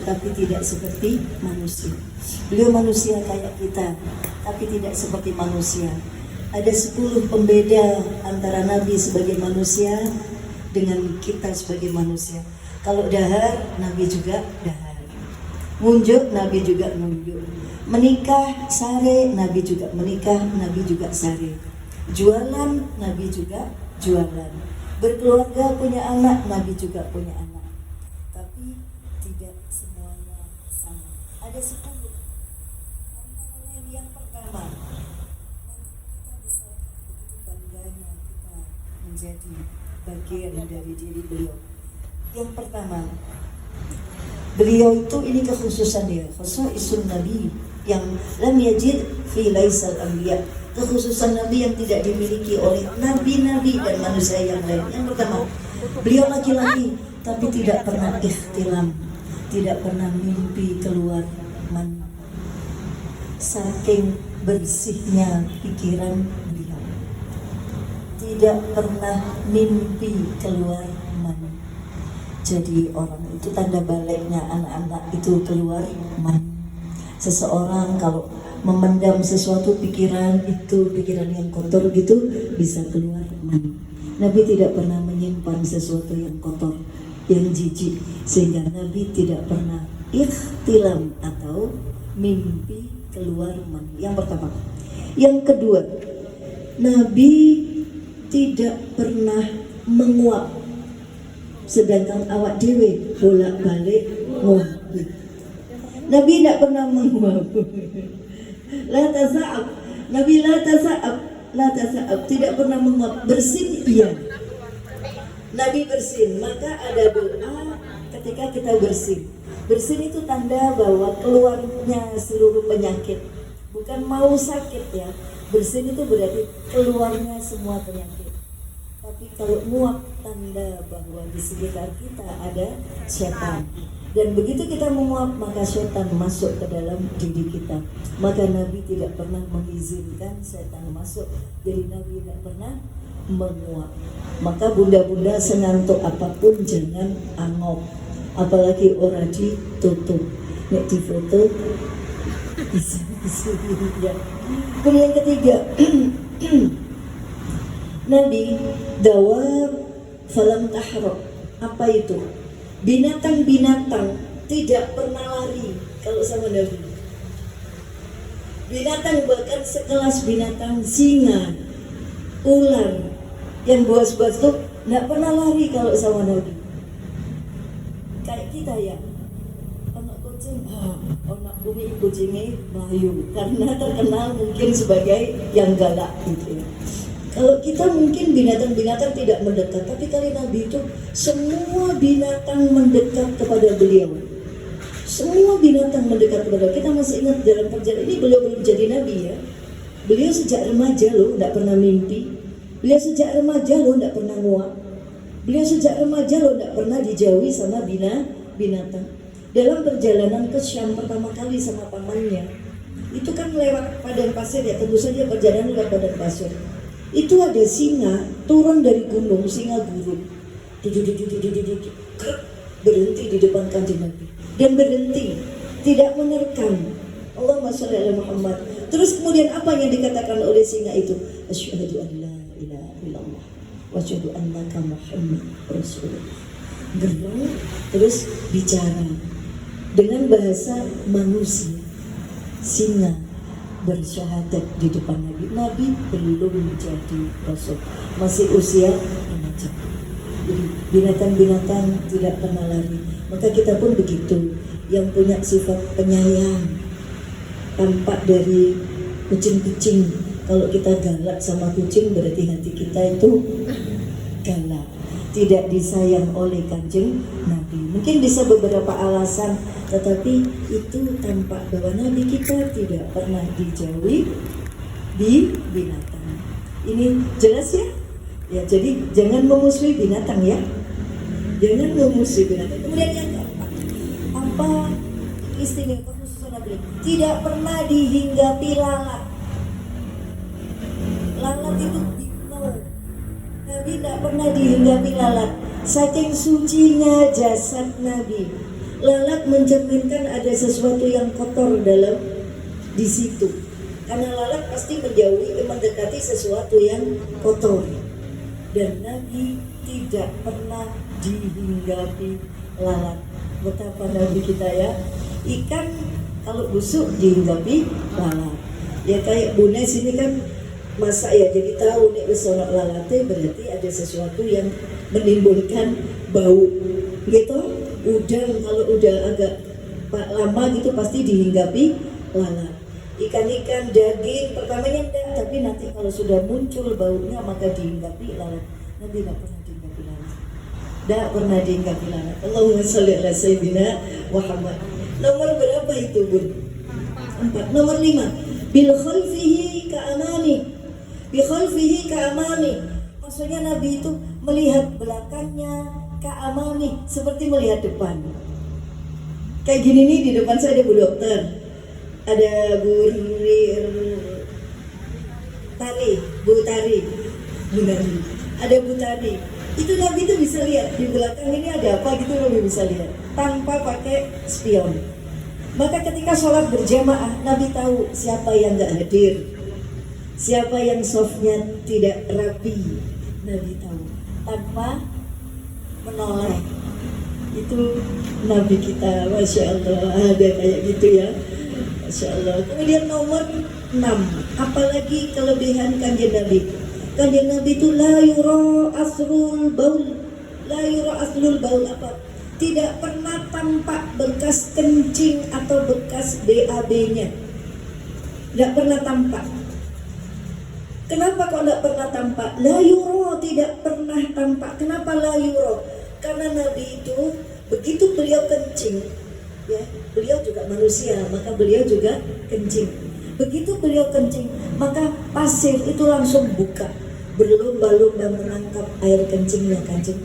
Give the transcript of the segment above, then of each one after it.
tapi tidak seperti manusia. Beliau manusia kayak kita, tapi tidak seperti manusia. Ada 10 pembeda antara Nabi sebagai manusia dengan kita sebagai manusia. Kalau dahar, Nabi juga dahar. Ngunjuk, Nabi juga ngunjuk. Menikah, sare, Nabi juga menikah, Nabi juga sare. Jualan, Nabi juga jualan. Berkeluarga, punya anak, Nabi juga punya anak. Tapi tidak semuanya sama. Ada 10. Antara lain yang pertama, kita bisa begitu bangganya kita menjadi bagian dari diri beliau. Yang pertama, beliau itu ini kekhususan dia, khusaisun Nabi yang lam yajid fi laisal anbiya, kekhususan Nabi yang tidak dimiliki oleh nabi-nabi dan manusia yang lain. Yang pertama, beliau laki-laki tapi tidak pernah ikhtilam, tidak pernah mimpi keluar mani. Saking bersihnya pikiran beliau, tidak pernah mimpi keluar mani. Jadi orang itu tanda baliknya anak-anak itu keluar mani. Seseorang kalau memendam sesuatu pikiran itu, pikiran yang kotor gitu, bisa keluar mani. Nabi tidak pernah menyimpan sesuatu yang kotor, yang jijik, sehingga Nabi tidak pernah ikhtilam atau mimpi keluar mani. Yang pertama. Yang kedua, Nabi tidak pernah menguap, sedangkan awak dewe bolak-balik nguap. Nabi tidak pernah menguap. La tasa'ab. Nabi la tasa'ab, tidak pernah menguap. Bersin iya. Nabi bersin, maka ada doa ketika kita bersin. Bersin itu tanda bahwa keluarnya seluruh penyakit. Bukan mau sakit ya. Bersin itu berarti keluarnya semua penyakit. Tapi kalau nguap tanda bahwa di sekitar kita ada setan. Dan begitu kita menguap, maka setan masuk ke dalam diri kita. Maka Nabi tidak pernah mengizinkan setan masuk. Jadi Nabi tidak pernah menguap. Maka bunda-bunda sengantuk apapun jangan angop. Apalagi orang ditutup. Nek di foto isi ya. Kemudian yang ketiga, Nabi dawab falam tahrok. Apa itu? Binatang-binatang tidak pernah lari kalau sama Nabi. Binatang bahkan sekelas binatang singa, ular, yang buas-buas tuh nggak pernah lari kalau sama Nabi. Kayak kita ya, anak kucing, anak bumi kucingnya melayu karena terkenal mungkin sebagai yang galak gitu ya. Kalau kita mungkin binatang-binatang tidak mendekat, tapi kali Nabi itu semua binatang mendekat kepada beliau. Semua binatang mendekat kepada beliau. Kita masih ingat dalam perjalanan ini beliau belum jadi Nabi ya. Beliau sejak remaja loh, tidak pernah mimpi. Beliau sejak remaja loh, tidak pernah nguap. Beliau sejak remaja loh, tidak pernah dijauhi sama binatang. Dalam perjalanan ke Syam pertama kali sama pamannya, itu kan lewat padang pasir ya, tentu saja perjalanan lewat padang pasir. Itu ada singa turun dari gunung, singa guru, berhenti di depan kanjeng Nabi dan berhenti, tidak menerkam. Allahumma sholli ala Muhammad. Terus kemudian apa yang dikatakan oleh singa itu? Asyhadu an la ilaha illallah wa asyhadu annaka Muhammad Rasulullah. Gerak terus bicara dengan bahasa manusia. Singa bersyahadat di depan Nabi. Nabi belum menjadi Rasul, masih usia remaja. Jadi binatang-binatang tidak pernah lari. Maka kita pun begitu, yang punya sifat penyayang. Tampak dari kucing-kucing. Kalau kita galak sama kucing berarti hati kita itu galak, tidak disayang oleh kanjeng Nabi. Mungkin bisa beberapa alasan, tetapi itu tampak bahwa Nabi kita tidak pernah dijauhi di binatang. Ini jelas ya? Ya, jadi jangan memusuhi binatang ya. Jangan memusuhi binatang. Kemudian yang keempat, apa istimewa kekhususan Nabi? Tidak pernah dihinggapi lalat. Lalat itu Nabi tidak pernah dihinggapi lalat. Saking sucinya jasad Nabi, Lalat mencerminkan ada sesuatu yang kotor dalam di situ. Karena lalat pasti mendekati sesuatu yang kotor. Dan Nabi tidak pernah dihinggapi lalat. Betapa Nabi kita ya. Ikan kalau busuk dihinggapi lalat. Ya kayak Bunes ini kan masa ya jadi tahu nih besonak lalatnya berarti ada sesuatu yang menimbulkan bau gitu. Udang kalau udah agak lama gitu pasti dihinggapi lalat. Ikan-ikan, daging pertamanya enggak, tapi nanti kalau sudah muncul baunya maka dihinggapi lalat. Nabi tidak pernah dihinggapi lalat. Tidak pernah dihinggapi lalat. Allahumma sholli ala sayyidina Muhammad. Nomor berapa itu, Bun? 4. Nomor 5. Bil khalfihi ka'amami. Bi khalfihi ka'amami. Maksudnya Nabi itu melihat belakangnya, ka'amami, seperti melihat depan. Kayak gini nih, di depan saya ada Bu Dokter, ada Bu Tari, ada Bu Tari. Itu Nabi itu bisa lihat di belakang ini ada apa gitu, Nabi bisa lihat tanpa pakai spion. Maka ketika sholat berjamaah, Nabi tahu siapa yang gak hadir, siapa yang softnya tidak rapi. Nabi tahu tanpa menoleh. Itu Nabi kita, Masya Allah, ada kayak gitu ya, Masya Allah. Kemudian nomor 6, apalagi kelebihan kanjeng Nabi. Kanjeng Nabi itu la yura aslul baul. La yura aslul baul apa? Tidak pernah tampak bekas kencing atau bekas BAB-nya. Tidak pernah tampak. Kenapa kok tidak pernah tampak? La yura, tidak pernah tampak. Kenapa la yura? Karena Nabi itu begitu beliau kencing, ya, beliau juga manusia, maka beliau juga kencing. Begitu beliau kencing, maka pasir itu langsung buka, berlomba-lomba menangkap air kencingnya kanjeng.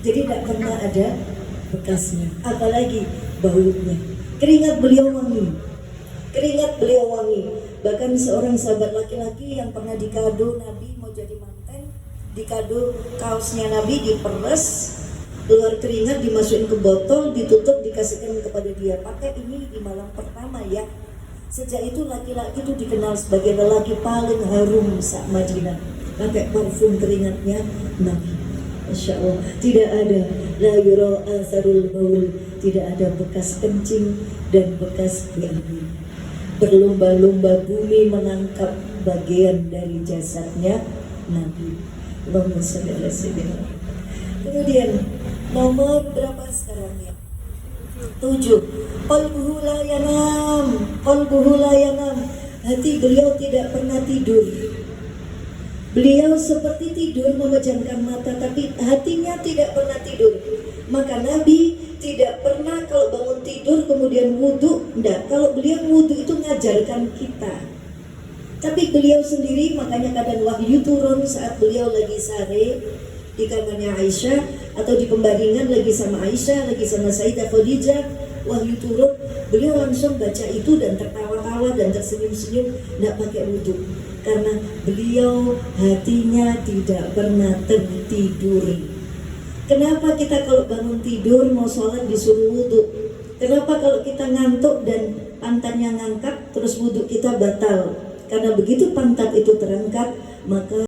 Jadi tidak pernah ada bekasnya, apalagi baunya. Keringat beliau wangi, keringat beliau wangi. Bahkan seorang sahabat laki-laki yang pernah dikado Nabi mau jadi manten, dikado kaosnya Nabi diperes, keluar keringat, dimasukin ke botol, ditutup, dikasihkan kepada dia, pakai ini di malam pertama ya. Sejak itu laki-laki itu dikenal sebagai lelaki paling harum sak Madinah, pakai parfum keringatnya Nabi. Masya Allah, tidak ada la yura asarul baul, tidak ada bekas kencing dan bekas BAB. Berlomba-lomba bumi menangkap bagian dari jasadnya Nabi. Allahumma sholli ala sayyidina. Kemudian nomor berapa sekarang ya? 7. Qalbuhu la yanam. Qalbuhu la yanam. Hati beliau tidak pernah tidur. Beliau seperti tidur memejamkan mata, tapi hatinya tidak pernah tidur. Maka Nabi tidak pernah kalau bangun tidur kemudian wudhu. Enggak, kalau beliau wudhu itu ngajarkan kita. Tapi beliau sendiri, makanya kadang wahyu turun saat beliau lagi sare di kamarnya Aisyah, atau di pembaringan lagi sama Aisyah, lagi sama Sayyidah Khadijah, wahyu turun, beliau langsung baca itu dan tertawa-tawa dan tersenyum-senyum, tidak pakai wudhu. Karena beliau hatinya tidak pernah tertidur. Kenapa kita kalau bangun tidur mau sholat disuruh wudhu? Kenapa kalau kita ngantuk dan pantatnya ngangkat terus wudhu kita batal? Karena begitu pantat itu terangkat, maka